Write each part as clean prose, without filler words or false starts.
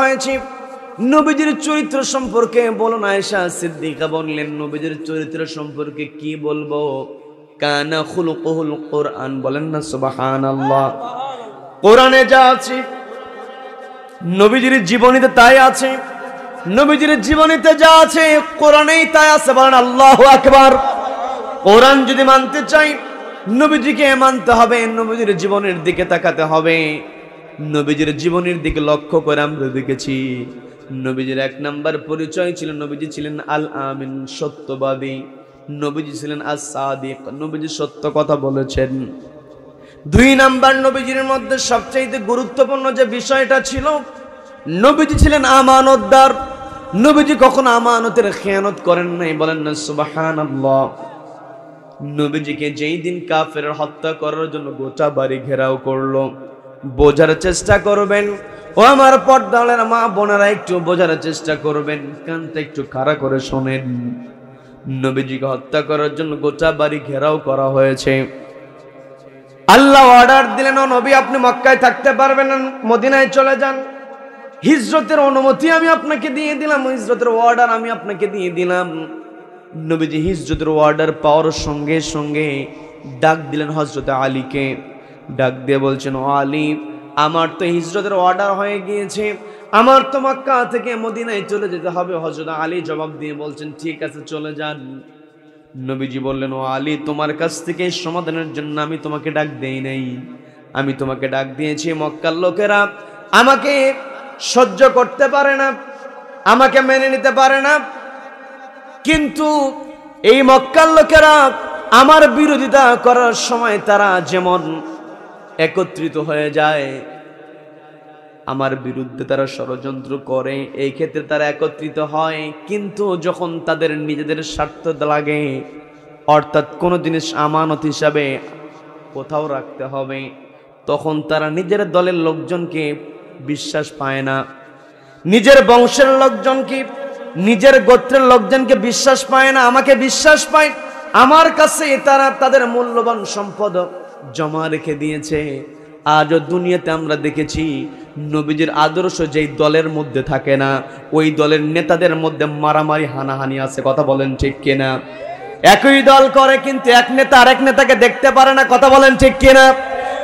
হয়েছে নবীজির চরিত্র সম্পর্কে বলুন। আয়েশা সিদ্দিকা বললেন, নবীজির চরিত্র সম্পর্কে কি বলবো? কানা খুলুকুহুল কোরআন। বলেন না সুবহানাল্লাহ। কোরআনে যা আছে নবীজির জীবনীতে তাই আছে, নবীজির জীবনীতে যা আছে কোরআনেই তাই আছে। বলেন আল্লাহু আকবার। কোরআন যদি মানতে চাই নবীজিকে মানতে হবে, নবীজির জীবনের দিকে তাকাতে হবে। নবীজির জীবনের দিকে লক্ষ্য করে আমরা দেখেছি নবীজির এক নাম্বার পরিচয় ছিল নবীজি ছিলেন আল আমিন, সত্যবাদী। নবীজি ছিলেন আস সাদিক, নবীজি সত্য কথা বলেছেন। দুই নাম্বার নবীজির মধ্যে সবচেয়ে গুরুত্বপূর্ণ যে বিষয়টা ছিল, নবীজি ছিলেন আমানতদার। নবীজি কখনো আমানতের খেয়ানত করেন নাই। বলেন না সুবহানাল্লাহ। নবীজিকে যেই দিন কাফের হত্যা করার জন্য গোটা বাড়ি ঘেরাও করলো, বোঝার চেষ্টা করবেন ও আমার পর্দার মা বোনেরা, একটু বোঝার চেষ্টা করবেন, কানটা একটু খাড়া করে শোনেন। নবীজিকে হত্যা করার জন্য গোটা বাড়ি ঘেরাও করা হয়েছে। আল্লাহ অর্ডার দিলেন, ও নবী আপনি মক্কায় থাকতে পারবেন না, মদিনায় চলে যান। হিজরতের অনুমতি আমি আপনাকে দিয়ে দিলাম, হিজরতের অর্ডার আমি আপনাকে দিয়ে দিলাম। নবীজি হিজরতের অর্ডার পাওয়ার সঙ্গে সঙ্গে ডাক দিলেন হযরত আলীকে। ডাক দিয়ে বলছেন, ও আলী, আমার তো হিজরতের অর্ডার হয়ে গিয়েছে, আমার তো মক্কা থেকে মদিনায় চলে যেতে হবে। হযরত আলী জবাব দিয়ে বলছেন, ঠিক আছে চলে যান। নবীজি বললেন, ও আলী, তোমার কাছ থেকে সমাধানের জন্য আমি তোমাকে ডাক দেই নাই, আমি তোমাকে ডাক দিয়েছি মক্কার লোকেরা আমাকে সহ্য করতে পারে না, আমাকে মেনে নিতে পারে না। কিন্তু এই মক্কার লোকেরা আমার বিরোধিতা করার সময় তারা যেমন একত্রিত হয়ে যায়, আমার বিরুদ্ধে তারা ষড়যন্ত্র করে, এই ক্ষেত্রে তারা একত্রিত হয়। কিন্তু যখন তাদের নিজেদের স্বার্থ লাগে, অর্থাৎ কোনো জিনিস আমানত হিসাবে কোথাও রাখতে হবে, তখন তারা নিজের দলের লোকজনকে বিশ্বাস পায় না, নিজের বংশের লোকজনকে, নিজের গোত্রের লোকজনকে বিশ্বাস পায় না, আমাকে বিশ্বাস পায়। আমার কাছে তারা তাদের মূল্যবান সম্পদ জমা রেখে দিয়েছে। আজও দুনিয়াতে আমরা দেখেছি নবীজির আদর্শ যেই দলের মধ্যে থাকে না, ওই দলের নেতাদের মধ্যে মারামারি হানাহানি আছে। কথা বলেন ঠিক কিনা? একই দল করে কিন্তু এক নেতা আরেক নেতাকে দেখতে পারে না। কথা বলেন ঠিক কিনা?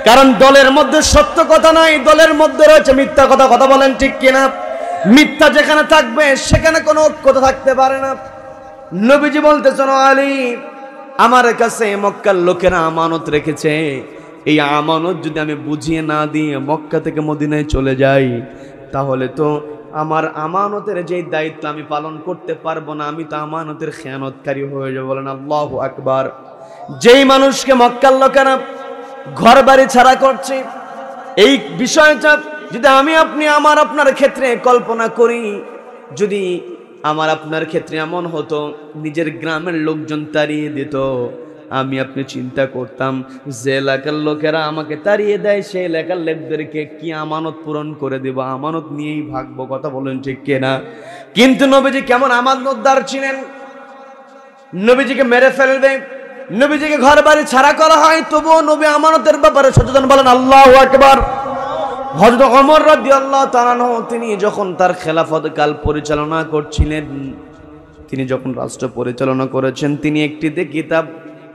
কারণ দলের মধ্যে সত্য কথা নাই, দলের মধ্যে রয়েছে মিথ্যা কথা। কথা বলেন ঠিক কিনা? মিথ্যা যেখানে থাকবে সেখানে কোনো ঐক্যতা থাকতে পারে না। নবীজি বলতেছেন, আলী, আমার কাছে মক্কার লোকেরা আমানত রেখেছে, এই আমানত যদি আমি বুঝিয়ে না দিয়ে মক্কা থেকে মদিনায় চলে যাই, তাহলে তো আমার আমানতের যে দায়িত্ব আমি পালন করতে পারবো না, আমি তো আমানতের খেয়ানতকারী হয়ে যাবো। বলেন আল্লাহু আকবার। যেই মানুষকে মক্কার লোকেরা ঘর বাড়ি ছাড়া করছে, এই বিষয়টা যদি আমি আপনি আমার আপনার ক্ষেত্রে কল্পনা করি, যদি আমার আপনার ক্ষেত্রে এমন হতো নিজের গ্রামের লোকজন তাড়িয়ে দিত, আমি আপনি চিন্তা করতাম যে এলাকার লোকেরা আমাকে তাড়িয়ে দেয়, সেই এলাকার লোকদেরকে কি আমানত পূরণ করে দেব, আমানত নিয়েই ভাগবো। কথা বলেন ঠিক কিনা? কিন্তু নবীজি কেমন আমানতদার ছিলেন, নবীজিকে মেরে ফেলবে, নবীজিকে ঘর বাড়ি ছাড়া করা হয়, তবুও নবী আমানতের ব্যাপারে সচেতন। বলেন আল্লাহু আকবার। হযরত ওমর রাদিয়াল্লাহু তাআলা আনহু তিনি যখন তার খেলাফত কাল পরিচালনা করছিলেন, তিনি যখন রাষ্ট্র পরিচালনা করেছেন, তিনি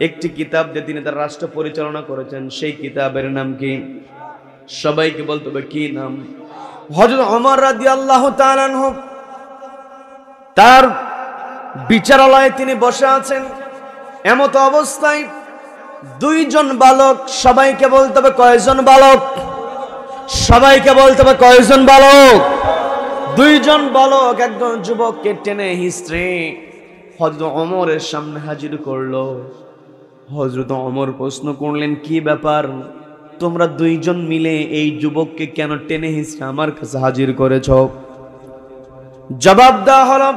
একটি কিতাব দিয়ে তিনি তার রাষ্ট্র পরিচালনা করেছেন। সেই কিতাবের নাম কি? সবাইকে বলতে হবে কি নাম? হযরত ওমর রাদিয়াল্লাহু তাআলা আনহু তার বিচারালয়ে তিনি বসে আছেন। এমত অবস্থায় দুইজন বালক, সবাইকে বলতে হবে কয়জন বালক? সবাইকে বলতে হবে কয়জন বালক? দুইজন বালক একজন যুবককে টেনে হিঁচড়ে হযরত ওমরের সামনে হাজির করলো। হযরত ওমর প্রশ্ন করলেন, কি ব্যাপার, তোমরা দুইজন মিলে এই যুবককে কেন টেনে হিঁচড়ে আমার কাছে হাজির করেছ? জবাব দেওয়া হলো,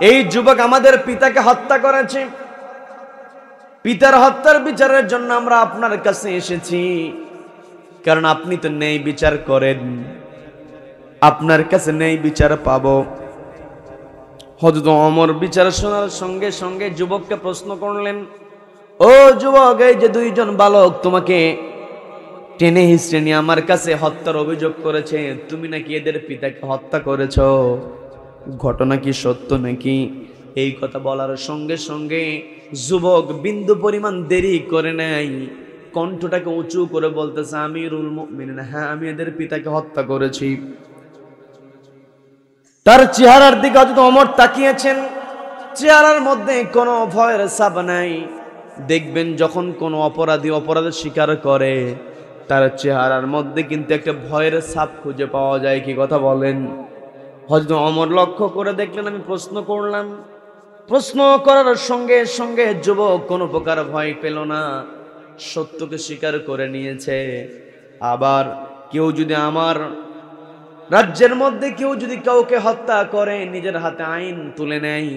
এই যুবক আমাদের পিতাকে হত্যা করেছে, পিতার হত্যার বিচারের জন্য আমরা আপনার কাছে এসেছি, কারণ আপনি তো ন্যায় বিচার করেন, আপনার কাছে ন্যায় বিচার পাবো। হযরত ওমর বিচার শোনার সঙ্গে সঙ্গে যুবককে প্রশ্ন করলেন, ও যুবক, এই যে দুইজন বালক তোমাকে টেনে হিস্ট্রি নিয়ে আমার কাছে হত্যার অভিযোগ করেছে, তুমি নাকি এদের পিতাকে হত্যা করেছ, ঘটনা কি সত্য নাকি? এই কথা বলার সঙ্গে সঙ্গে যুবক বিন্দু পরিমাণ দেরি করে নাই, কণ্ঠটাকে উঁচু করে বলতেছে, আমিরুল মুমিনিন, হ্যাঁ আমি এদের পিতাকে হত্যা করেছি। তার চেহারার দিকে হযরত ওমর তাকিয়েছেন, চেহারার মধ্যে কোনো ভয়ের ছাপ নাই। দেখবেন যখন কোনো অপরাধী অপরাধের স্বীকার করে তার চেহারার মধ্যে কিন্তু একটা ভয়ের ছাপ খুঁজে পাওয়া যায়। কি কথা বলেন? হযরত ওমর লক্ষ্য করে দেখলেন, আমি প্রশ্ন করলাম, প্রশ্ন করার সঙ্গে সঙ্গে যুবক কোনো প্রকার ভয় পেল না, সত্যকে স্বীকার করে নিয়েছে। আবার কেউ যদি আমার রাজ্যের মধ্যে কেউ যদি কাউকে হত্যা করে, নিজের হাতে আইন তুলে নেয়,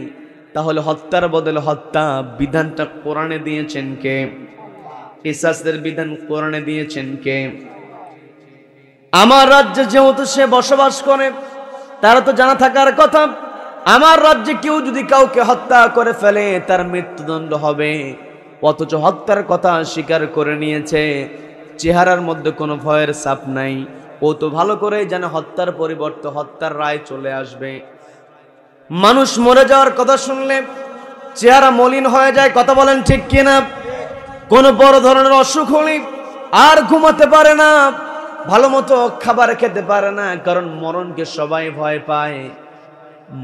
তাহলে হত্যার বদলে হত্যা বিধানটা কোরআনে দিয়েছেন কে? কিসাসের বিধান কোরআনে দিয়েছেন কে? আমার রাজ্যে যেহেতু সে বসবাস করে, তারা তো জানা থাকার কথা, আমার রাজ্যে কেউ যদি কাউকে হত্যা করে ফেলে তার মৃত্যুদণ্ড হবে, অথচ হত্যার কথা স্বীকার করে নিয়েছে। চেহারার মধ্যে কোনো ভয়ের ছাপ নাই। ও তো ভালো করে জানে হত্যার পরিবর্তে হত্যার রায় চলে আসবে। মানুষ মরে যাওয়ার কথা শুনলে চেহারা মলিন হয়ে যায়, কথা বলেন ঠিক কিনা? কোন বড় ধরনের অসুখ হলে আর ঘুমাতে পারে না, ভালো মতো খাবার খেতে পারে না, কারণ মরণকে সবাই ভয় পায়।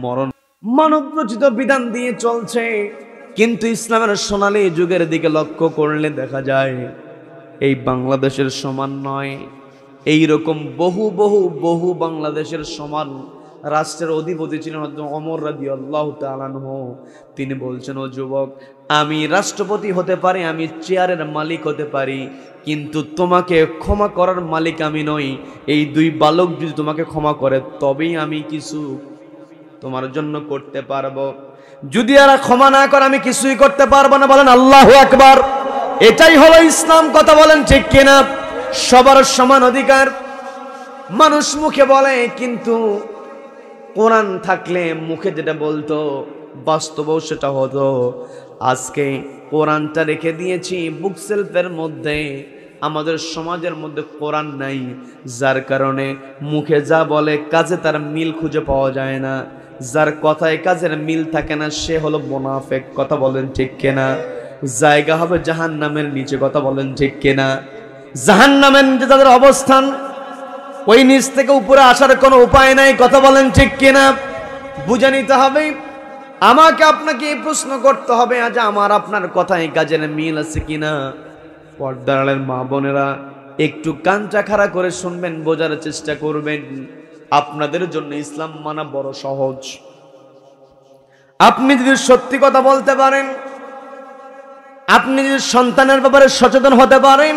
মরণ মানব রচিত বিধান দিয়ে চলছে, কিন্তু ইসলামের সোনালী যুগের দিকে লক্ষ্য করলে দেখা যায় এই বাংলাদেশের সমান নয়। এইরকম বহু বহু বহু বাংলাদেশের সমান রাষ্ট্রের অধিপতি ছিলেন হযরত ওমর রাদিয়াল্লাহু তাআলা আনহু। তিনি বলছেন, ও যুবক, আমি রাষ্ট্রপতি হতে পারি, আমি চেয়ারের মালিক হতে পারি, কিন্তু তোমাকে ক্ষমা করার মালিক আমি নই। এই দুই বালক যদি তোমাকে ক্ষমা করে তবেই আমি কিছু তোমার জন্য করতে পারবো, যদি এরা ক্ষমা না করে আমি কিছুই করতে পারবো না। বলেন আল্লাহু আকবার। এটাই হলো ইসলাম, কথা বলেন ঠিক কিনা? সবার সমান অধিকার। মানুষ মুখে বলে, কিন্তু কোরআন থাকলে মুখে যেটা বলতো বাস্তবেও সেটা হতো। আজকে কোরআনটা রেখে দিয়েছি বুক সেলফের মধ্যে, আমাদের সমাজের মধ্যে কোরআন নাই, যার কারণে মুখে যা বলে কাজে তার মিল খুঁজে পাওয়া যায় না। যার কথায় কাজের মিল থাকে না সে হলো মুনাফিক, কথা বলেন ঠিক কিনা? জায়গা হবে জাহান্নামের নিচে, কথা বলেন ঠিক কিনা? জাহান্নামের নিচে তাদের অবস্থান, ওই নিচ থেকে উপরে আসার কোনো উপায় নাই, কথা বলেন ঠিক কিনা? বুঝে নিতে হবে। আমাকে আপনাকে এই প্রশ্ন করতে হবে, আজ আমার আপনার কথায় কাজের মিল আছে কিনা। পর্দার আড়ালের মা বোনেরা একটু কানটা খাড়া করে শুনবেন, বোঝার চেষ্টা করবেন। আপনাদের জন্য ইসলাম মানা বড় সহজ। আপনি যদি সত্যি কথা বলতে পারেন, আপনি যদি সন্তানের ব্যাপারে সচেতন হতে পারেন,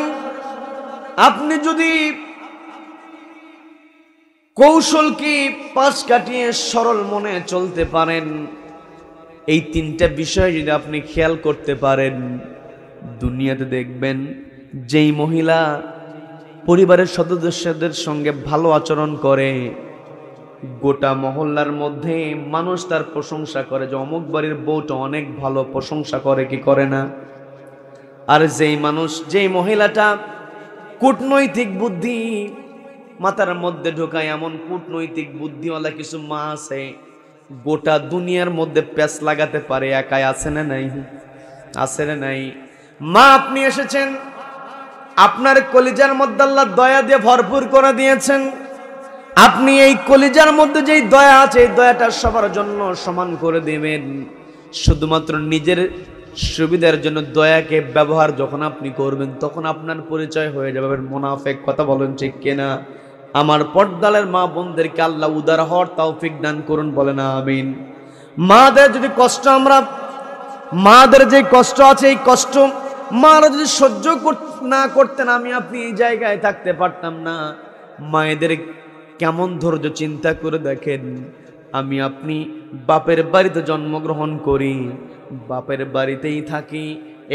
আপনি যদি কৌশল কি পাশ কাটিয়ে সরল মনে চলতে পারেন, এই তিনটা বিষয় যদি আপনি খেয়াল করতে পারেন, দুনিয়াতে দেখবেন যেই মহিলা পরিবারের সদস্যদের সঙ্গে ভালো আচরণ করে, গোটা মহল্লার মধ্যে মানুষ তার প্রশংসা করে যে অমুক বাড়ির বউটা অনেক ভালো, প্রশংসা করে কি করে না? আর যেই মহিলাটা কূটনৈতিক বুদ্ধি মাথার মধ্যে ঢোকায়, এমন কূটনৈতিক বুদ্ধিওয়ালা কিছু মা আছে, গোটা দুনিয়ার মধ্যে প্যাচ লাগাতে পারে, একাই আছে না নাই? আছে না নাই? মা, আপনি এসেছেন, আপনার কলিজার মধ্যে আল্লাহ দয়া দিয়ে ভরপুর করে দিয়েছেন। আপনি এই কলিজার মধ্যে যেই দয়া আছে, এই দয়াটা সবার জন্য সমান করে দেবেন। শুধুমাত্র নিজের সুবিধার জন্য দয়াকে ব্যবহার যখন আপনি করবেন, তখন আপনার পরিচয় হয়ে যাবে মুনাফিক, কথা বলেন ঠিক কিনা? আমার পর্দালের মা বোনদেরকে আল্লাহ উদার হওয়ার তৌফিক দান করুন, বলেন আমিন। মাদের যদি কষ্ট, মাদের যে কষ্ট আছে, এই কষ্ট মারা যদি সহ্য না করতেন, আমি আপনি এই জায়গায় থাকতে পারতাম না। মায়েদের কেমন ধৈর্য চিন্তা করে দেখেন। আমি আপনি বাপের বাড়িতে জন্মগ্রহণ করি, বাপের বাড়িতেই থাকি,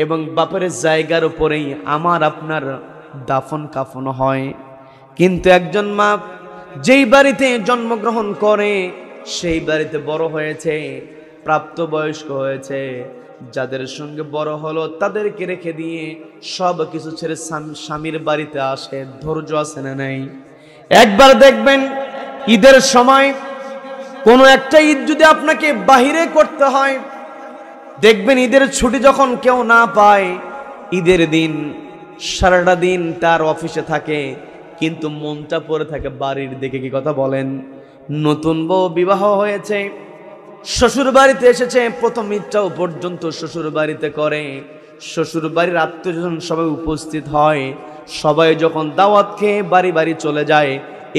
এবং বাপের জায়গার উপরেই আমার আপনার দাফন কাফন হয়। কিন্তু একজন মা যেই বাড়িতে জন্মগ্রহণ করে, সেই বাড়িতে বড় হয়েছে, প্রাপ্তবয়স্ক হয়েছে, যাদের সঙ্গে বড় হলো তাদেরকে রেখে দিয়ে সব কিছু ছেড়ে স্বামীর বাড়িতে আসে। ধৈর্য আছে না নাই? একবার দেখবেন ঈদের সময় কোনো একটা ঈদ যদি আপনাকে বাহিরে করতে হয়, দেখবেন ঈদের ছুটি যখন কেউ না পায়, ঈদের দিন সারাটা দিন তার অফিসে থাকে, কিন্তু মনটা পড়ে থাকে বাড়ির দিকে। কি কথা বলেন? নতুন বউ বিবাহ হয়েছে, শ্বশুর বাড়িতে এসেছে, প্রথম ঈদটাও পর্যন্ত শ্বশুর বাড়িতে করে, শ্বশুর বাড়ির আত্মীয়স্বজন সবাই উপস্থিত হয়, সবাই যখন দাওয়াত খেয়ে বাড়ি বাড়ি চলে যায়,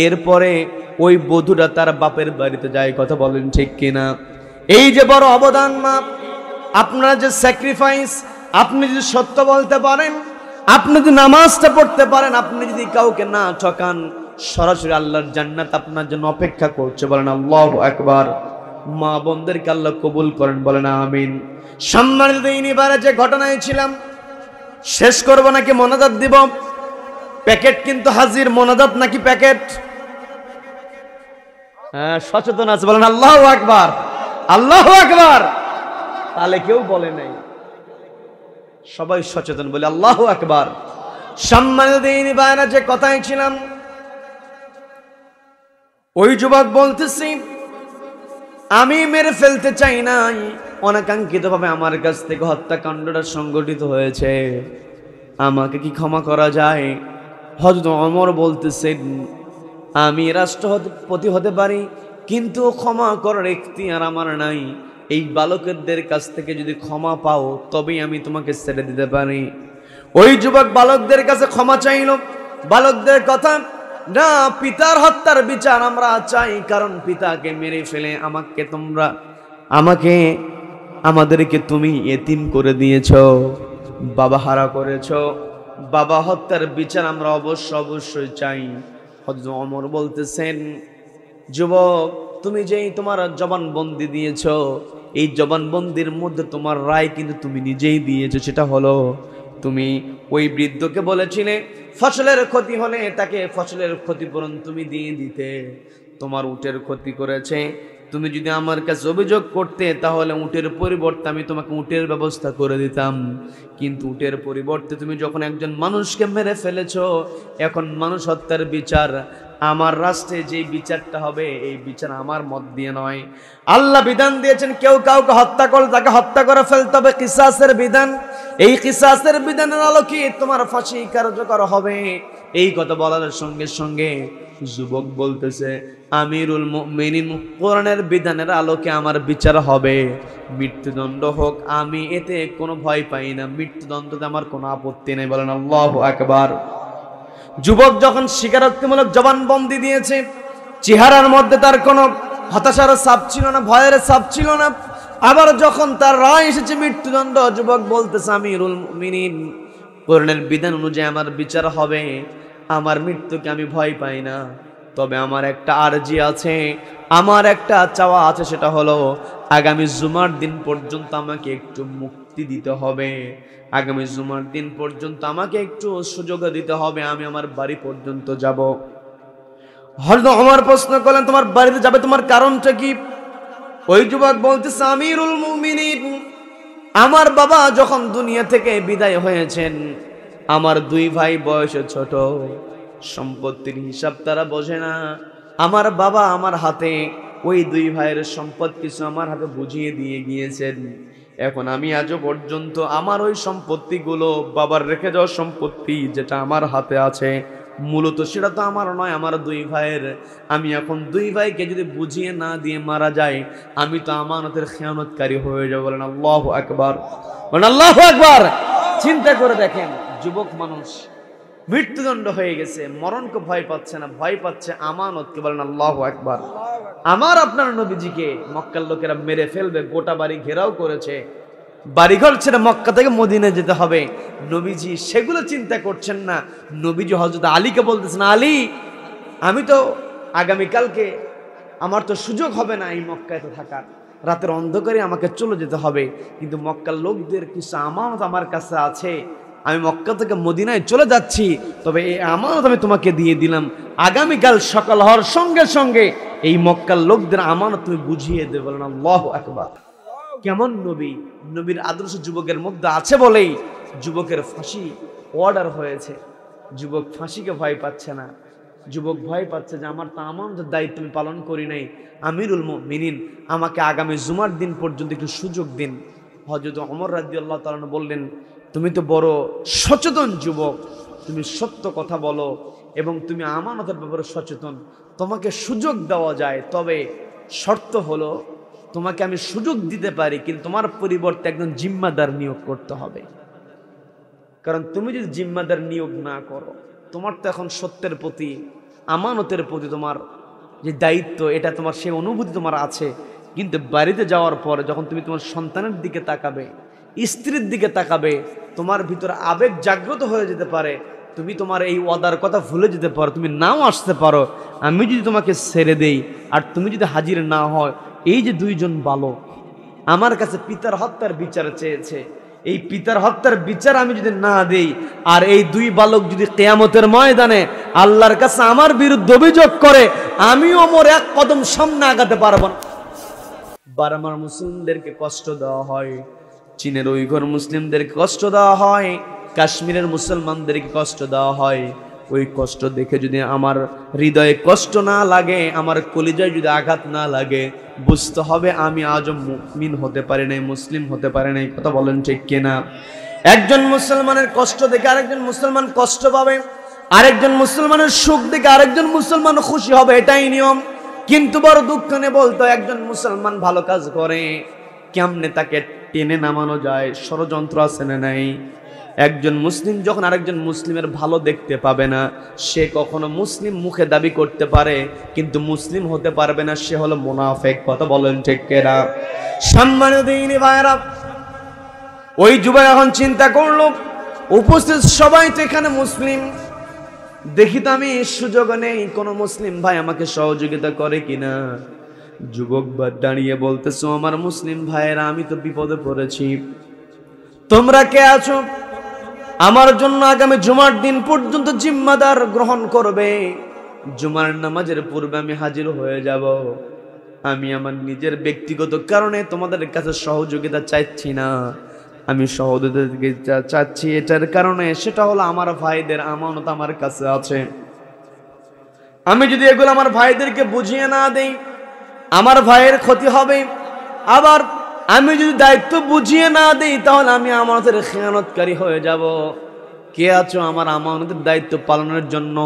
এরপরে ওই বধূটা তার বাপের বাড়িতে যায়। কথা বলেন ঠিক কিনা? এই যে বড় অবদান মা, আপনারা যে স্যাক্রিফাইস, আপনি যদি সত্য বলতে পারেন, আপনি যদি নামাজটা পড়তে পারেন, আপনি যদি কাউকে না ঠকান, সরাসরি আল্লাহর জান্নাত আপনার জন্য অপেক্ষা করছে। বলেন আল্লাহু আকবার। মা বোনদেরকে আল্লাহ কবুল করেন, বলেন আমিন। সম্মানিত ইনিবারে যে ঘটনায় ছিলাম, শেষ করব নাকি মোনাজাত দিব? প্যাকেট কিন্তু হাজির। মোনাজাত নাকি প্যাকেট? হ্যাঁ, সচেতন আছে, বলেন আল্লাহু আকবার, আল্লাহু আকবার। তাহলে কেউ বলে নাই, সবাই সচেতন, বলে আল্লাহু আকবার। সম্মানিত ইনিবারে যে কথায় ছিলাম, ওই যুবক বলতেছি, আমি মেরে ফেলতে চাই নাই, অনাকাঙ্ক্ষিত ভাবে আমার কাছ থেকে হত্যাকাণ্ডটা সংগঠিত হয়েছে, আমাকে কি ক্ষমা করা যায়? হযরত ওমর বলতেছেন, আমি রাষ্ট্রপতি হতে পারি, কিন্তু ক্ষমা করার ইখতিয়ার আমার নাই। এই বালকদের কাছ থেকে যদি ক্ষমা পাও তবেই আমি তোমাকে ছেড়ে দিতে পারি। ওই যুবক বালকদের কাছে ক্ষমা চাইল। বালকদের কথা, না, পিতার হত্যার বিচার আমরা চাই, কারণ পিতাকে মেরে ফেলে আমাদেরকে তুমি এতিম করে দিয়েছো, বাবা হারা করেছো, বাবা হত্যার বিচার আমরা অবশ্যই চাই। হযরত ওমর বলতেছেন, যুবক, তুমি যেই তোমার জবানবন্দি দিয়েছো, এই জবানবন্দির মধ্যে তোমার রায় কিন্তু তুমি নিজেই দিয়েছো। সেটা হলো, তুমি ওই বৃদ্ধকে বলেছিলে ফসলের ক্ষতি হলে তাকে ফসলের ক্ষতিপূরণ তুমি দিয়ে দিতে। তোমার উটের ক্ষতি করেছে, তুমি যদি আমার কাছে অভিযোগ করতে, তাহলে উটের পরিবর্তে আমি তোমাকে উটের ব্যবস্থা করে দিতাম। কিন্তু উটের পরিবর্তে তুমি যখন একজন মানুষকে মেরে ফেলেছো, এখন মানুষ হত্যার বিচার আমার রাষ্ট্রে যে বিচারটা হবে, এই বিচার আমার মত দিয়ে নয়। আল্লাহ বিধান দিয়েছেন, কেউ কাউকে হত্যা করলে তাকে হত্যা করে ফেলতে হবে, কিসাসের বিধান। এই কিসাসের বিধানের আলোকে তোমার ফাঁসি কার্যকর হবে। এই কথা বলার সঙ্গে সঙ্গে যুবক বলতেছে, আমিরুল মুমিনিন, কোরআনের বিধানের আলোকে আমার বিচার হবে, মৃত্যুদণ্ড হোক, আমি এতে কোনো ভয় পাই না, মৃত্যুদণ্ডতে আমার কোনো আপত্তি নেই। বলেন আল্লাহু আকবার। যুবক যখন স্বীকারোক্তিমূলক জবানবন্দি দিয়েছে, চেহারার মধ্যে তার কোনো হতাশার ছাপ ছিল না, ভয়ের ছাপ ছিল না। আবার যখন তার রায় এসেছে মৃত্যুদণ্ড, যুবক বলতেছে, আমিরুল মুমিনিন, কোরআনের বিধান অনুযায়ী আমার বিচার হবে, আমার মৃত্যুকে আমি ভয় পাই না। তবে আমার একটা আরজি আছে, আমার একটা চাওয়া আছে, সেটা হলো আগামী জুমার দিন পর্যন্ত আমাকে একটু মুক্তি দিতে হবে। আগামী জুমার দিন পর্যন্ত আমাকে একটু সুযোগ দিতে হবে, আমি আমার বাড়ি পর্যন্ত যাব। হযরত ওমর প্রশ্ন করলেন, তোমার বাড়িতে যাবে, তোমার কারণটা কি? ওই যুবক বলতেছে, আমিরুল মুমিনিন, আমার বাবা যখন দুনিয়া থেকে বিদায় হয়েছেন, আমার দুই ভাই বয়সে ছোট, সম্পত্তির হিসাব তারা বোঝে না। আমার বাবা আমার হাতে ওই দুই ভাইয়ের সম্পদ কিছু আমার হাতে বুঝিয়ে দিয়ে গিয়েছেন। এখন আমি আজও পর্যন্ত আমার ওই সম্পত্তিগুলো, বাবার রেখে যাওয়া সম্পত্তি যেটা আমার হাতে আছে, মূলত সেটা তো আমার নয়, আমার দুই ভাইয়ের। আমি এখন দুই ভাইকে যদি বুঝিয়ে না দিয়ে মারা যায়, আমি তো আমানতের খেয়ানতকারী হয়ে যাব। বলেন আল্লাহু আকবার, বলেন আল্লাহু আকবার। চিন্তা করে দেখেন, যুবক মানুষ, মৃত্যুদণ্ড হয়ে গেছে, মরণকে ভয় পাচ্ছে না, ভয় পাচ্ছে আমানতকে। বলেন আল্লাহু আকবার। আমার আপনার নবীজিকে মক্কার লোকেরা মেরে ফেলবে, গোটা বাড়ি ঘেরাও করেছে, বাড়িঘর ছেড়ে মক্কা থেকে মদিনায় যেতে হবে। নবীজি সেগুলো চিন্তা করছেন না। নবীজি হযরত আলীকে বলতেছেন, আলী, আমি তো আগামীকালকে আমার তো সুযোগ হবে না এই মক্কায় তো থাকার, রাতের অন্ধকারে আমাকে চলে যেতে হবে, কিন্তু মক্কার লোকদের কিছু আমানত আমার কাছে আছে, আমি মক্কা থেকে মদিনায় চলে যাচ্ছি, তবে এই আমানত আমি তোমাকে দিয়ে দিলাম, আগামীকাল সকাল হওয়ার সঙ্গে সঙ্গে এই মক্কার লোকদের আমানত তুমি বুঝিয়ে দেবে। বলেন আল্লাহু আকবার। কেমন নবী, নবীর আদর্শ যুবকের মধ্যে আছে বলেই যুবকের ফাঁসি অর্ডার হয়েছে। যুবক ফাঁসিকে ভয় পাচ্ছে না, যুবক ভয় পাচ্ছে যে আমার তো আমানতের দায়িত্ব আমি পালন করি নাই, আমিরুল মুমিনিন আমাকে আগামী জুমার দিন পর্যন্ত একটু সুযোগ দিন। হযরত ওমর রাদিয়াল্লাহু তাআলা বললেন, তুমি তো বড় সচেতন যুবক, তুমি সত্য কথা বলো এবং তুমি আমানতের ব্যাপারে সচেতন, তোমাকে সুযোগ দেওয়া যায়, তবে শর্ত হলো তোমাকে আমি সুযোগ দিতে পারি, কিন্তু তোমার পরিবর্তে একজন জিম্মাদার নিয়োগ করতে হবে। কারণ তুমি যদি জিম্মাদার নিয়োগ না করো, তোমার তো এখন সত্যের প্রতি, আমানতের প্রতি তোমার যে দায়িত্ব, এটা তোমার সেই অনুভূতি তোমার আছে, কিন্তু বাড়িতে যাওয়ার পর যখন তুমি তোমার সন্তানের দিকে তাকাবে, স্ত্রীর দিকে তাকাবে, তোমার ভিতরে আবেগ জাগ্রত হয়ে যেতে পারে, তুমি তোমার এই ওয়াদার কথা ভুলে যেতে পারো, তুমি নাও আসতে পারো। আমি যদি তোমাকে ছেড়ে দেই আর তুমি যদি হাজির না হয়, এই যে দুইজন বালক আমার কাছে পিতার হত্যার বিচার চেয়েছে, এই পিতার হত্যার বিচার আমি যদি না দেই, আর এই দুই বালক যদি কিয়ামতের ময়দানে আল্লাহর কাছে আমার বিরুদ্ধে অভিযোগ করে, আমি ওমর এক কদম সামনে আগাতে পারবো না। বার্মার মুসলিমদেরকে কষ্ট দেওয়া হয়, চীনের উইঘুর মুসলিমদেরকে কষ্ট দেওয়া হয়, কাশ্মীরের মুসলমানদেরকে কষ্ট দেওয়া হয়। ওই কষ্ট দেখে যদি আমার হৃদয়ে কষ্ট না লাগে, আমার কলিজায় যদি আঘাত না লাগে, বুঝতে হবে আমি আজও মুমিন হতে পারি নাই, মুসলিম হতে পারি নাই। কথা বলেন ঠিক কিনা? একজন মুসলমানের কষ্ট দেখে আরেকজন মুসলমান কষ্ট পাবে, আরেকজন মুসলমানের সুখ দেখে আরেকজন মুসলমান খুশি হবে, এটাই নিয়ম। কিন্তু বড় দুঃখ নিয়ে বলতো, একজন মুসলমান ভালো কাজ করে, কেমনে তাকে টেনে নামানো যায়, ষড়যন্ত্র আছে না নাই? একজন মুসলিম যখন আরেকজন মুসলিমের ভালো দেখতে পাবে না, সে কখনো মুসলিম মুখে দাবি করতে পারে কিন্তু মুসলিম হতে পারবে না, সে হলো মুনাফিক। কথা বলেন ঠিক কিনা? সম্মানিত দিনী ভাইরা, ওই যুবক এখন চিন্তা করলো, উপস্থিত সবাই তো এখানে মুসলিম, দেখি তো আমি সুযোগ নেই, কোন মুসলিম ভাই আমাকে সহযোগিতা করে কিনা। যুবক দাঁড়িয়ে বলতেছো, আমার মুসলিম ভাইয়েরা, আমি তো বিপদে পড়েছি, তোমরা কে আছো আমার জন্য আগামী জুমার দিন পর্যন্ত জিম্মাদার গ্রহণ করবে? জুমার নামাজের পূর্বে আমি হাজির হয়ে যাব। আমি আমার নিজের ব্যক্তিগত কারণে তোমাদের কাছে সহযোগিতা চাইছি না, আমি সহযোগিতা চাচ্ছি এটার কারণে, সেটা হলো আমার ভাইদের আমানত আমার কাছে আছে। আমি যদি এগুলো আমার ভাইদেরকে বুঝিয়ে না দেই, আমার ভাইয়ের ক্ষতি হবে। আবার আমি যদি দায়িত্ব বুঝিয়ে না দেই, তাহলে আমি আমানতের খেয়ানতকারী হয়ে যাব। কে আছো আমার আমানতের দায়িত্ব পালনের জন্য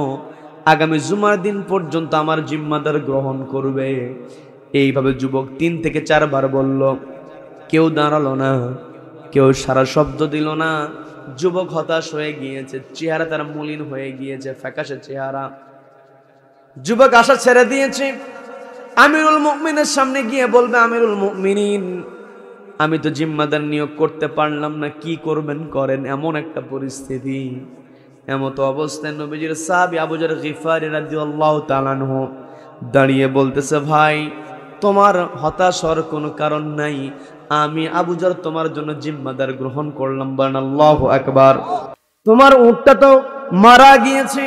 আগামী জুমার দিন পর্যন্ত আমার জিম্মাদার গ্রহণ করবে? এইভাবে যুবক 3 থেকে 4 বার বলল। কেউ দাঁড়ালো না, কেউ সারা শব্দ দিল না। যুবক হতাশ হয়ে গিয়েছে, চেহারা তার মলিন হয়ে গিয়েছে, ফ্যাকাশে চেহারা। যুবক আশা ছেড়ে দিয়েছে। আমিরুল মুমিনের সামনে গিয়ে বলবে, আমিরুল মুমিনিন, আমি তো জিম্মাদার নিয়োগ করতে পারলাম না, কি করবেন করেন। এমন একটা পরিস্থিতি, এমত অবস্থায় নবীজির সাহাবী আবু যর গিফারি রাদিয়াল্লাহু তাআলা আনহু দাঁড়িয়ে বলতেছে, ভাই তোমার হতাশ হওয়ার কোনো কারণ নাই, আমি আবু যর তোমার জন্য জিম্মাদার গ্রহণ করলাম। বলেন আল্লাহু আকবার। তোমার উটটা তো মারা গিয়েছে,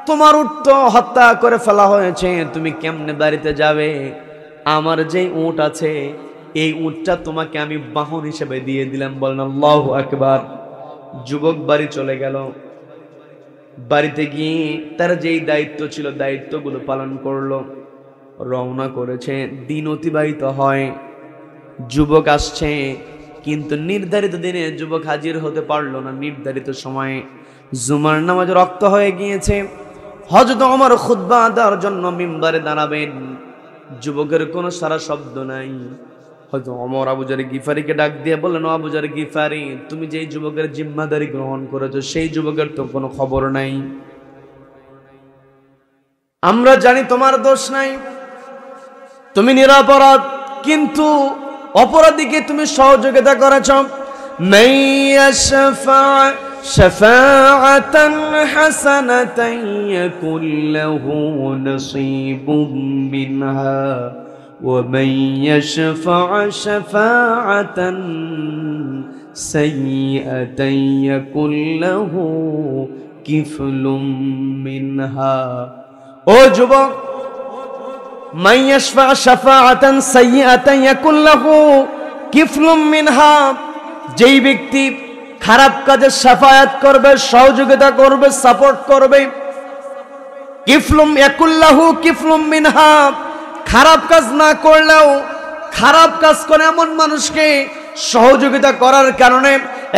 তোমার উট তো হত্যা করে ফেলা হয়েছে, তুমি কেমনে বাড়িতে যাবে? আমার যে উট আছে, এই উটটা তোমাকে আমি বাহন হিসেবে দিয়ে দিলাম। বলেন আল্লাহু আকবার। যুবক বাড়ি চলে গেল। বাড়িতে গিয়ে তার যেই দায়িত্ব ছিল, দায়িত্বগুলো পালন করলো, রওনা করেছে। দিন অতিবাহিত হয়, যুবক আসছে, কিন্তু নির্ধারিত দিনে যুবক হাজির হতে পারলো না। নির্ধারিত সময়ে জুমার নামাজ রক্ত হয়ে গিয়েছে। হযরত ওমর খুতবা দেওয়ার জন্য মিম্বারে দাঁড়াবেন, যুবকের কোনো সারা শব্দ নাই। হযরত ওমর আবু যর গিফারিকে ডাক দিয়ে বললেন, আবু যর গিফারি, তুমি যেই যুবকের জিম্মাদারি গ্রহণ করেছো, সেই যুবকের তো কোনো খবর নাই। আমরা জানি তোমার দোষ নাই, তুমি নিরপরাধ, কিন্তু অপরাধীকে তুমি সহযোগিতা করেছ। শাফাআতান হাসানাতান ইয়াকুল লাহু নসীবুম মিনহা ওয়া মান ইয়াশফা' শাফাআতান সাইয়্যাতান ইয়াকুল লাহু কিফলুম মিনহা। ও যুবক, মাইয়াশফা শাফাআতান সাইয়্যাতান ইয়াকুল লাহু কিফলুম মিনহা, যেই ব্যক্তি খারাপ কাজে শাফায়াত করবে, সহযোগিতা করবে, সাপোর্ট করবে, কিফলুম ইয়াকুল লাহু কিফলুম মিনহা, খারাপ কাজ না করলেও খারাপ কাজ করে এমন মানুষকে সহযোগিতা করার কারণে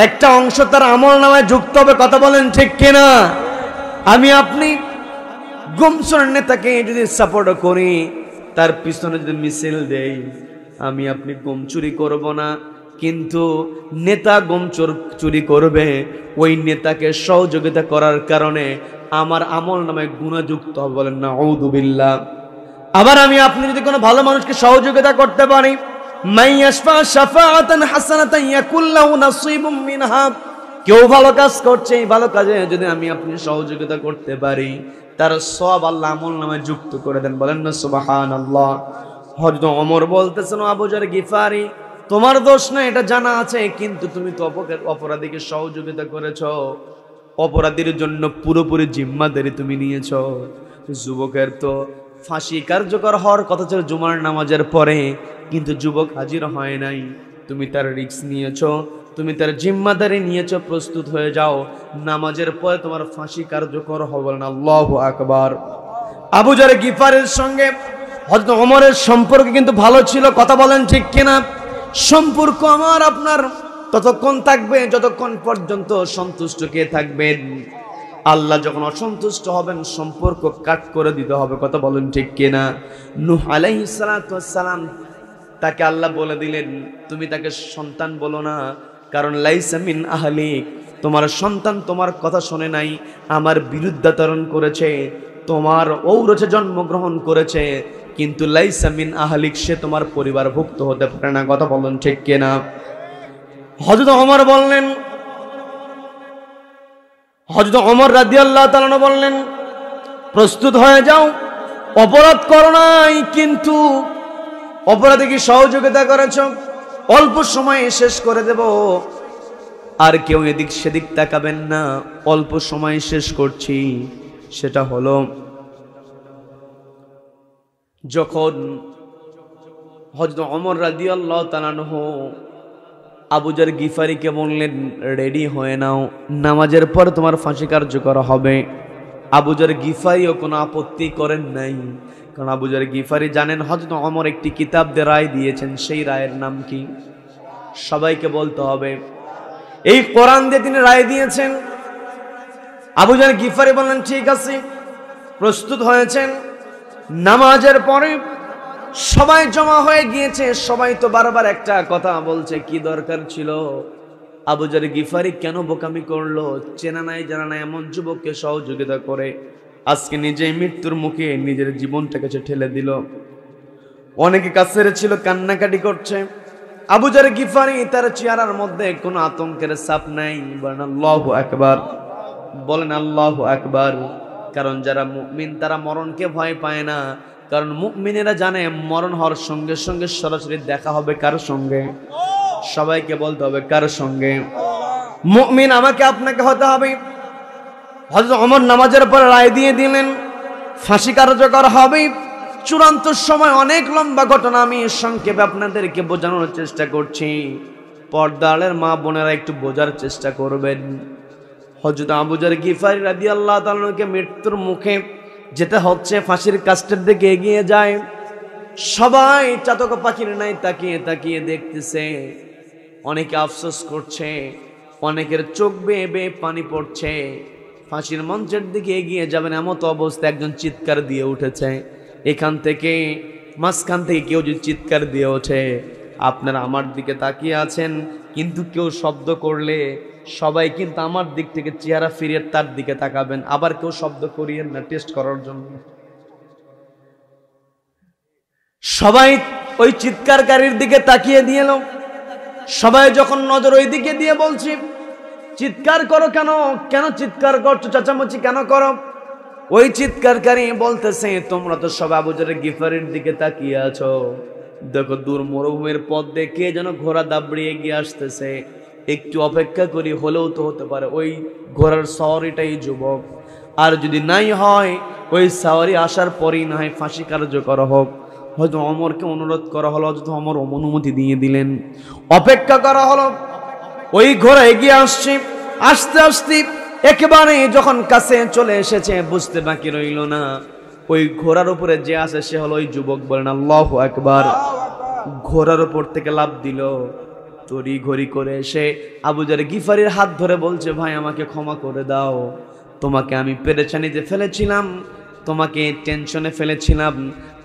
একটা অংশ তার আমলনামায় যুক্ত হবে। কথা বলেন ঠিক কিনা? আমি আপনি গুমচোর নেতাকে যদি সাপোর্ট করি, তার পিছনে যদি মিছিল দেই, আমি আপনি গম চুরি করব না, কিন্তু নেতা গম চুরি করবে, ওই নেতাকে সহযোগিতা করার কারণে আমার আমলনামায় গুনাহ যুক্ত হবে। বলেন নাউযু বিল্লাহ। আবার আমি আপনি যদি কোনো ভালো মানুষকে সহযোগিতা করতে পারি, মাইয়াশফা শাফাআতান হাসানাতান ইয়াকুল লাহু নাসীবুম মিনহা, কেউ ভালো কাজ করছে, এই ভালো কাজে যদি আমি আপনি সহযোগিতা করতে পারি, তার সব আল্লাহ আমলনামায় যুক্ত করে দেন। বলেন না সুবহানাল্লাহ। হযরত ওমর বলতেছেন, আবু যর গিফারি, তোমার দোষ না, এটা জানা আছে, কিন্তু তুমি তো অপরাধীকে সহযোগিতা করেছো, অপরাধীর জন্য পুরোপুরি জিম্মাদারি তুমি নিয়েছো। যুবকের তো ফাঁসি কার্যকর হওয়ার কথা ছিল জুমার নামাজের পরে, কিন্তু যুবক হাজির হয় নাই, তুমি তার রিস্ক নিয়েছো, তুমি তার জিম্মাদারি নিয়েছো, প্রস্তুত হয়ে যাও, নামাজের পরে তোমার ফাঁসি কার্যকর হবে। না আল্লাহু আকবার। আবু যর গিফারের সঙ্গে হযরত ওমরের সম্পর্ক কিন্তু ভালো ছিল। কথা বলেন ঠিক কিনা? সম্পর্ক আমার আপনার ততক্ষণ থাকবে যতক্ষণ পর্যন্ত সন্তুষ্ট কে থাকবেন। আল্লাহ যখন অসন্তুষ্ট হবেন, সম্পর্ক কাট করে দিতে হবে। কথা বলেন ঠিক কিনা? নূহ আলাইহিস সালাতু ওয়াস সালাম, তাকে আল্লাহ বলে দিলেন, তুমি তাকে সন্তান বলো না, কারণ লাইসা মিন আহলিক, তোমার সন্তান তোমার কথা শোনে নাই, আমার বিরুদ্ধাচরণ করেছে, তোমার ঔরসে জন্মগ্রহণ করেছে, কিন্তু লাইসা মিন আহলিক, সে তোমার পরিবারভুক্ত হতে পারে না। কথা বলেন ঠিক কিনা? হযরত ওমর বললেন, হযরত ওমর রাদিয়াল্লাহু তাআলা বললেন, প্রস্তুত হয়ে যাও, অপরাধ করো নাই, কিন্তু অপরাধীকে সহযোগিতা করেছ, অল্প সময়ে শেষ করে দেব, আর কেউ এদিক সেদিক তাকাবেন না, অল্প সময়ে শেষ করছি। সেটা হলো যখন হযরত ওমর রাদিয়াল্লাহু তাআলা আবু যর গিফারিকে বললেন, রেডি হয়ে নাও, নামাজের পর তোমার ফাঁসি কার্যকর হবে। আবু যর গিফারিও কোনো আপত্তি করেন নাই, কারণ আবু যর গিফারি জানেন হযরত ওমর একটি কিতাব দিয়ে রায় দিয়েছেন। সেই রায়ের নাম কি? সবাইকে বলতে হবে। এই কোরআন দিয়ে তিনি রায় দিয়েছেন। আবু যর গিফারি বললেন, ঠিক আছে, প্রস্তুত হয়েছেন। নামাজের পরে সবাই জমা হয়ে গিয়েছে। সবাই তো বারবার একটা কথা বলছে, কি দরকার ছিল আবু যর গিফারি কেন বোকামি করলো? চেনা নাই জানা নাই এমন যুবককে সহযোগিতা করে আজকে নিজেই মৃত্যুর মুখে নিজের জীবনটাকে ঠেলে দিল। অনেকে কাছের ছিল, কান্নাকাটি করছে। আবু যর গিফারি, তার চেহারার মধ্যে কোনো আতঙ্কের ছাপ নাই। বলেন আল্লাহু আকবার, বলেন আল্লাহু আকবার। কারণ যারা মুমিন তারা মরণকে ভয় পায় না, কারণ মুমিনেরা জানে মরণ হওয়ার সঙ্গে সঙ্গে সরাসরি দেখা হবে কার সঙ্গে? সবাইকে বলতে হবে, কার সঙ্গে? মুমিন আমাকে আপনাকে হতে হবে। হযরত ওমর নামাজের পর রায় দিয়ে দিলেন, ফাঁসি কার্যকর হবে। চূড়ান্ত সময়, অনেক লম্বা ঘটনা, আমি সংক্ষেপে আপনাদেরকে বোঝানোর চেষ্টা করছি। পর্দারের মা বোনেরা একটু বোঝার চেষ্টা করবেন। হযরত আবু যর গিফারি রাদিয়াল্লাহু তাআলাকে মৃত্যুর মুখে যেতে হচ্ছে, ফাঁসির কাস্টের দিকে এগিয়ে যায়। সবাই চাতক পাখির নাই তাকিয়ে তাকিয়ে দেখতেছে। অনেকে আফসোস করছে, অনেকের চোখ বেয়ে বেয়ে পানি পড়ছে। ফাঁসির মঞ্চের দিকে এগিয়ে যাবেন এমন অবস্থা, একজন চিৎকার দিয়ে উঠেছে। এখান থেকে মাঝখান থেকে কেউ যদি চিৎকার দিয়ে ওঠে, আপনারা আমার দিকে তাকিয়ে আছেন, কিন্তু কেউ শব্দ করলে সবাই কিন্তু আমার দিক থেকে চেহারা ফিরিয়ে তার দিকে তাকাবেন। আবার কেউ শব্দ করিয়েন না, টেস্ট করার জন্য। সবাই ওই চিৎকারকারীর দিকে তাকিয়ে দিয়ে এলো। সবাই যখন নজর ওই দিকে দিয়ে বলছি, চিৎকার করো কেন? কেন চিৎকার করছো? চাচামচি কেন করো? ওই চিৎকারকারী বলতেছে, তোমরা তো সব আবু যর গিফারির দিকে তাকিয়ে আছো, দেখো দূর মরুভূমির পথ দেখে যেন ঘোড়া দাবড়িয়ে গিয়ে আসতেছে, একটু অপেক্ষা করি, হলেও তো হতে পারে ওই ঘোড়ার সওয়ারিটাই যুবক, আর যদি নাই হয় ওই সওয়ারি আসার পরই না হয় ফাঁসি কার্যকর হোক। হয়তো ওমরকে অনুরোধ করা হলো, হয়তো ওমর অনুমতি দিয়ে দিলেন। অপেক্ষা করা হলো, ওই ঘোড়া এগিয়ে আসছে। আস্তে আস্তে একেবারে যখন কাছে চলে এসেছে, বুঝতে বাকি রইল না ওই ঘোড়ার উপরে যে আছে সে হলো ওই যুবক। বলেন আল্লাহু আকবার। ঘোড়ার উপর থেকে লাফ দিল, তড়ি ঘড়ি করে এসে আবু যার গিফারির হাত ধরে বলছে, ভাই আমাকে ক্ষমা করে দাও, তোমাকে আমি পেরেশানিতে ফেলেছিলাম, তোমাকে টেনশনে ফেলেছিলাম,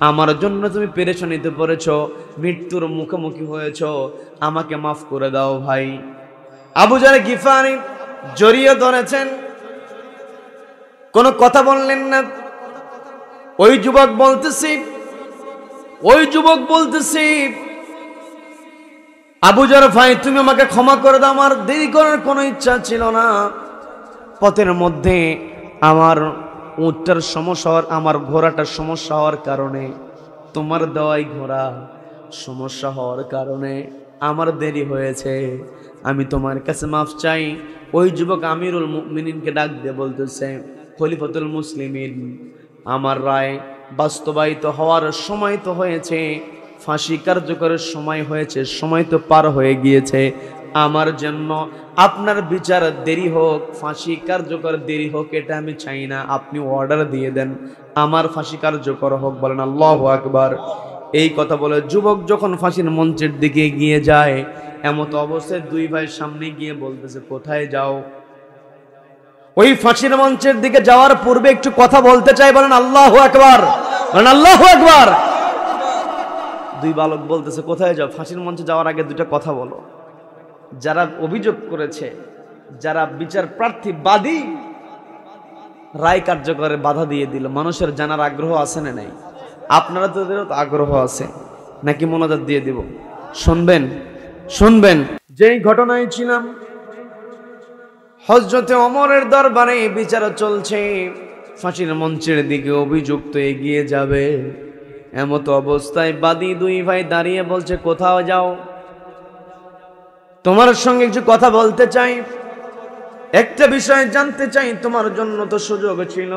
আমার জন্য তুমি পেরেশানিতে পড়েছো, মৃত্যুর মুখোমুখি হয়েছো, আমাকে মাফ করে দাও ভাই। আবু যার গিফারি জড়িয়ে ধরেছেন, কোনো কথা বললেন না। ওই যুবক বলতেছি আবু যার ভাই তুমি আমাকে ক্ষমা করে দাও, আমার দেরি করার কোনো ইচ্ছা ছিল না। পথের মধ্যে আমার উটটার সমস্যা, আমার ঘোড়াটার সমস্যা হওয়ার কারণে, তোমার দেওয়াই ঘোড়া সমস্যা হওয়ার কারণে আমার দেরি হয়েছে, আমি তোমার কাছে মাফ চাই। ওই যুবক আমিরুল মুমিনিনকে ডাক দিয়ে বলতেছে, খলিফাতুল মুসলিমিন, আমার রায় বাস্তবায়িত হওয়ার সময় তো হয়েছে, ফাঁসি কার্যকরের সময় হয়েছে, সময় তো পার হয়ে গিয়েছে। আমার জন্য আপনার বিচার দেরি হোক, ফাঁসি কার্যকর দেরি হোক, এটা আমি চাই না। আপনি অর্ডার দিয়ে দেন আমার ফাঁসি কার্যকর হোক। বলেন আল্লাহু আকবার। এই কথা বলে যুবক যখন ফাঁসির মঞ্চের দিকে গিয়ে যায়, এমত অবস্থায় দুই ভাই সামনে গিয়ে বলতেছে, কোথায় যাও? ওই ফাঁসির মঞ্চের দিকে যাওয়ার পূর্বে একটু কথা বলতে চাই। বলেন আল্লাহু আকবার, বলেন আল্লাহু আকবার। দুই বালক বলতেছে, কোথায় যাও? ফাঁসির মঞ্চে যাওয়ার আগে দুটা কথা বলো। যারা অভিযোগ করেছে, যারা বিচার প্রার্থী বাদী, রায় কার্যকরে বাধা দিয়ে দিল, মানুষের জানার আগ্রহ আছে না নাই? আপনারা তো আগ্রহ আছে নাকি? মোনাজাত দিয়ে দিব, শুনবেন। যেই ঘটনায় ছিলাম, হযরতে ওমরের দরবারে বিচার চলছে, ফাঁসির মঞ্চের দিকে অভিযুক্ত এগিয়ে যাবে, এমত অবস্থায় বাদী দুই ভাই দাঁড়িয়ে বলছে, কোথাও যাও? তোমার সঙ্গে কিছু কথা বলতে চাই, একটা বিষয় জানতে চাই। তোমার জন্য তো সুযোগ ছিল,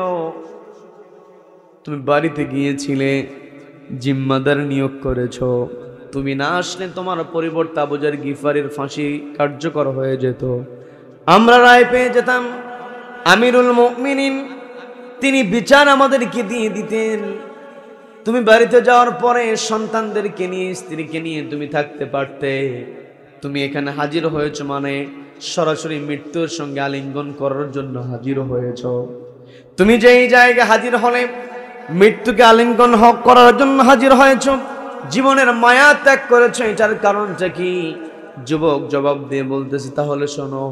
তুমি বাড়িতে গিয়েছিলে, জিম্মাদার নিয়োগ করেছো, তুমি না আসলে তোমার পরিবর্তে আবু যার গিফারির ফাঁসি কার্যকর হয়ে যেত, আমরা রায় পেয়ে যেতাম। আমিরুল মুমিনিন তিনি বিচার আমাদেরকে দিয়ে দিতেন। তুমি বাড়িতে যাওয়ার পরে সন্তানদেরকে নিয়ে, স্ত্রীকে নিয়ে তুমি থাকতে পারতে। তুমি এখানে হাজির হয়েছো মানে সরাসরি মৃত্যুর সঙ্গে আলিঙ্গন করার জন্য হাজির হয়েছ। তুমি যেই জায়গায় হাজির হলে মৃত্যুকে আলিঙ্গন করার জন্য হাজির হয়েছ, জীবনের মায়া ত্যাগ করেছো, এটার কারণটা কি? যুবক জবাব দিয়ে বলতেছে, তাহলে শোনো,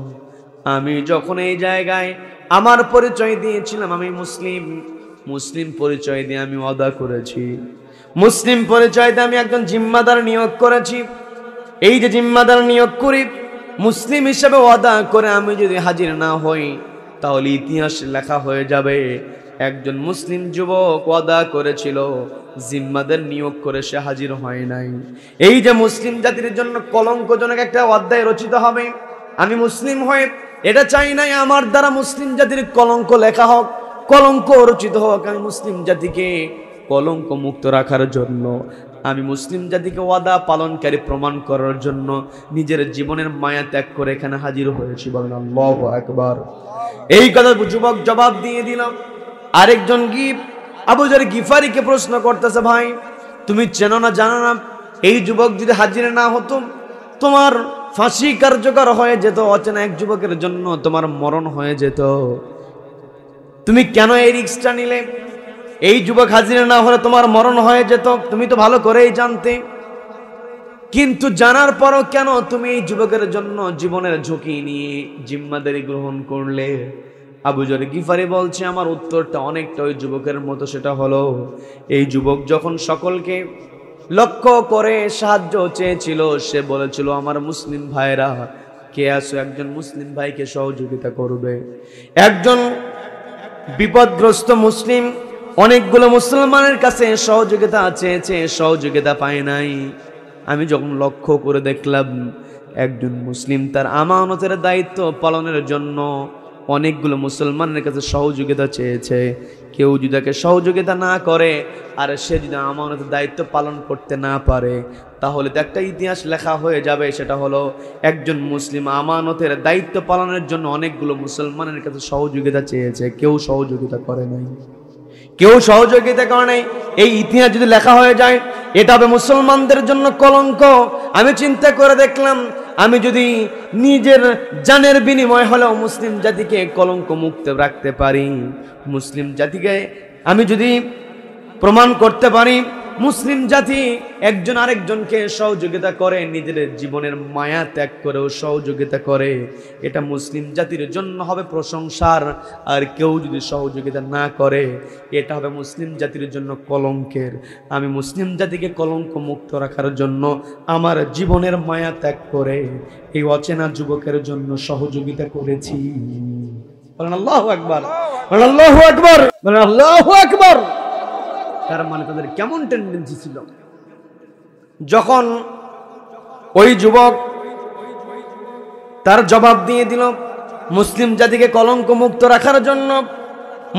আমি যখন এই জায়গায় আমার পরিচয় দিয়েছিলাম, আমি মুসলিম পরিচয় দিয়ে আমি ওয়াদা করেছি, মুসলিম পরিচয় দিয়ে আমি একজন জিম্মাদার নিয়োগ করেছি। এই যে জিম্মাদার নিয়োগ করি, মুসলিম হিসেবে ওয়াদা করে আমি যদি হাজির না হই, তাহলে ইতিহাস লেখা হয়ে যাবে একজন মুসলিম যুবক ওয়াদা করেছিল, জিম্মাদার নিয়োগ করে সে হাজির হয় নাই। এই যে মুসলিম জাতির জন্য কলঙ্কজনক একটা অধ্যায় রচিত হবে, আমি মুসলিম হয়ে এটা চাই নাই আমার দ্বারা মুসলিম জাতির কলঙ্ক লেখা হোক, কলঙ্ক রচিত হোক। আমি মুসলিম জাতিকে কলঙ্ক মুক্ত রাখার জন্য, আমি মুসলিম জাতিকে ওয়াদা পালনকারী প্রমাণ করার জন্য নিজের জীবনের মায়া ত্যাগ করে এখানে হাজির হয়েছি। বলেন আল্লাহু আকবার। এই কথা যুবক জবাব দিয়ে দিলাম। আরেকজন আবু যার গিফারিকে প্রশ্ন করতেছে, ভাই তুমি চেনো না জানো না, এই যুবক যদি হাজির না হতো তোমার ফাঁসি কার্যকর হয়ে যেত, অচেনা এক যুবকের জন্য তোমার মরণ হয়ে যেত, তুমি কেন এই রিস্কটা নিলে? এই যুবক হাজির না হলে তোমার মরণ হয়ে যেত, তুমি তো ভালো করেই জানতে, কিন্তু জানার পরও কেন তুমি এই যুবকের জন্য জীবনের ঝুঁকি নিয়ে জিম্মাদারি গ্রহণ করলে? আবু যার গিফারি বলছে, আমার উত্তরটা অনেকটা ওই যুবকের মতো। সেটা হলো, এই যুবক যখন সকলকে লক্ষ্য করে সাহায্য চেয়েছিল, সে বলেছিল, আমার মুসলিম ভাইরা কে আছো, একজন মুসলিম ভাইকে সহযোগিতা করবে। একজন বিপদগ্রস্ত মুসলিম অনেকগুলো মুসলমানের কাছে সহযোগিতা চেয়েছে, সহযোগিতা পায় নাই। আমি যখন লক্ষ্য করে দেখলাম একজন মুসলিম তার আমানতের দায়িত্ব পালনের জন্য অনেকগুলো মুসলমানের কাছে সহযোগিতা চেয়েছে। কেউ যদি তাকে সহযোগিতা না করে আর সে যদি আমানতের দায়িত্ব পালন করতে না পারে, তাহলে তো একটা ইতিহাস লেখা হয়ে যাবে। সেটা হলো একজন মুসলিম আমানতের দায়িত্ব পালনের জন্য অনেকগুলো মুসলমানের কাছে সহযোগিতা চেয়েছে, কেউ সহযোগিতা করে নাই, কেউ সহযোগিতা করে নাই। এই ইতিহাস যদি লেখা হয়ে যায়, এটা হবে মুসলমানদের জন্য কলঙ্ক। আমি চিন্তা করে দেখলাম, আমি যদি নিজের জানের বিনিময় হলেও মুসলিম জাতিকে কলঙ্ক মুক্ত রাখতে পারি, মুসলিম জাতিকে আমি যদি প্রমাণ করতে পারি মুসলিম জাতি একজন আরেকজনকে সহযোগিতা করে, নিজের জীবনের মায়া ত্যাগ করেও সহযোগিতা করে, এটা মুসলিম জাতির জন্য হবে প্রশংসার। আর কেউ যদি সহযোগিতা না করে, এটা হবে মুসলিম জাতির জন্য কলঙ্কের। আমি মুসলিম জাতিকে কলঙ্ক মুক্ত রাখার জন্য আমার জীবনের মায়া ত্যাগ করে এই অচেনা যুবকের জন্য সহযোগিতা করেছি। বলেন আল্লাহু আকবার, বলেন আল্লাহু আকবার, বলেন আল্লাহু আকবার। তার মানে তাদের কেমন টেন্ডেন্সি ছিল, যখন ওই যুবক তার জবাব দিয়ে দিল মুসলিম জাতিকে কলঙ্ক মুক্ত রাখার জন্য,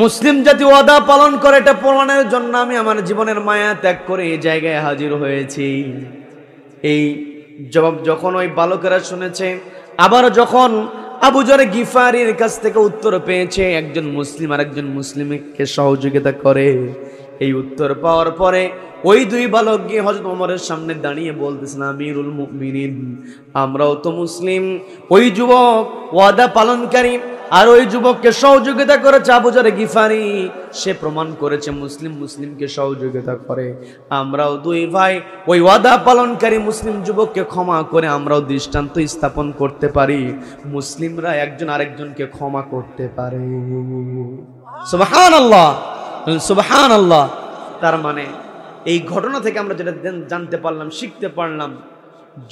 মুসলিম জাতি ওয়াদা পালন করে এটা প্রমাণের জন্য আমি আমার জীবনের মায়া ত্যাগ করে এই জায়গায় হাজির হয়েছি। এই জবাব যখন ওই বালকেরা শুনেছে, আবার যখন আবু যর গিফারির কাছ থেকে উত্তর পেয়েছে একজন মুসলিম আর একজন মুসলিমকে সহযোগিতা করে, এই উত্তর পাওয়ার পরে ওই দুই বালক গিয়ে হযরত ওমরের সামনে দাঁড়িয়ে বলতেছেন, আমিরুল মুমিনিন, আমরাও তো মুসলিম। ওই যুবক ওয়াদা পালনকারী আর ওই যুবককে সহযোগিতা করেছে আবু যর গিফারি, সে প্রমাণ করেছে মুসলিম মুসলিমকে সহযোগিতা করে। আমরাও দুই ভাই, ওই ওয়াদা পালনকারী মুসলিম যুবককে ক্ষমা করে আমরাও দৃষ্টান্ত স্থাপন করতে পারি, মুসলিমরা একজন আরেকজনকে ক্ষমা করতে পারে। সুবহানাল্লাহ, সুবহানাল্লাহ। তার মানে এই ঘটনা থেকে আমরা যেটা জানতে পারলাম, শিখতে পারলাম,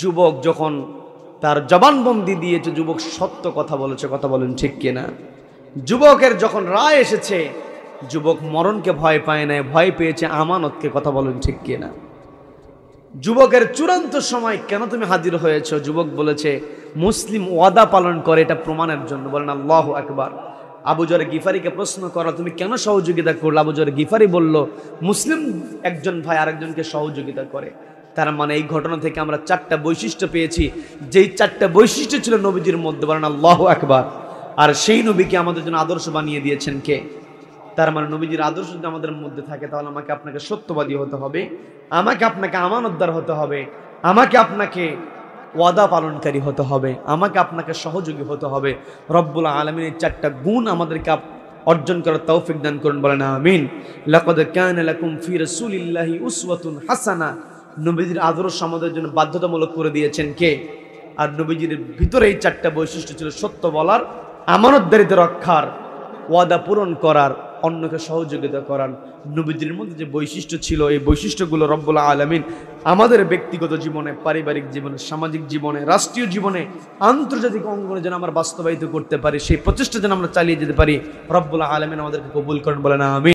যুবক যখন তার জবানবন্দি দিয়েছে, যুবক সত্য কথা বলেছে, কথা বলেন ঠিক কিনা? যুবকের যখন রায় এসেছে, যুবক মরণকে ভয় পায় না, ভয় পেয়েছে আমানতকে, কথা বলেন ঠিক কিনা? যুবকের চূড়ান্ত সময় কেন তুমি হাজির হয়েছ? যুবক বলেছে মুসলিম ওয়াদা পালন করে, এটা প্রমাণের জন্য। বলেন আল্লাহু আকবার। আবু যর গিফারিকে প্রশ্ন করা, তুমি কেন সহযোগিতা করলে? আবু যর গিফারি বলল, মুসলিম একজন ভাই আরেকজনকে সহযোগিতা করে। তার মানে এই ঘটনা থেকে আমরা চারটা বৈশিষ্ট্য পেয়েছি, যেই চারটা বৈশিষ্ট্য ছিল নবীজির মধ্যে। বলেন আল্লাহু আকবার। আর সেই নবীকে আমাদের জন্য আদর্শ বানিয়ে দিয়েছেন কে? তার মানে নবীজির আদর্শ যদি আমাদের মধ্যে থাকে, তাহলে আমাকে আপনাকে সত্যবাদী হতে হবে, আমাকে আপনাকে আমানতদার হতে হবে, আমাকে আপনাকে ওয়াদা পালনকারী হতে হবে, আমাকে আপনাকে সহযোগী হতে হবে। রব্বুল আলামিনের চারটা গুণ আমাদেরকে অর্জন করার তৌফিক দান করুন। বলেন আমিন। লাকাদ কানা লাকুম ফি রাসূলিল্লাহি উসওয়াতুন হাসানাহ। নবীজির আদর্শ আমাদের জন্য বাধ্যতামূলক করে দিয়েছেন কে? আর নবীজির ভিতরে এই চারটা বৈশিষ্ট্য ছিল, সত্য বলার, আমানতদারিত্ব রক্ষার, ওয়াদা পূরণ করার, অন্যকে সহযোগিতা করার। নবীজির মধ্যে যে বৈশিষ্ট্য ছিল, এই বৈশিষ্ট্যগুলো রব্বুল আলামিন আমাদের ব্যক্তিগত জীবনে, পারিবারিক জীবনে, সামাজিক জীবনে, রাষ্ট্রীয় জীবনে, আন্তর্জাতিক অঙ্গনে যেন আমরা বাস্তবায়িত করতে পারি, সেই প্রচেষ্টা যেন আমরা চালিয়ে যেতে পারি। রব্বুল আলামিন আমাদেরকে কবুল করেন। বলেন আমিন।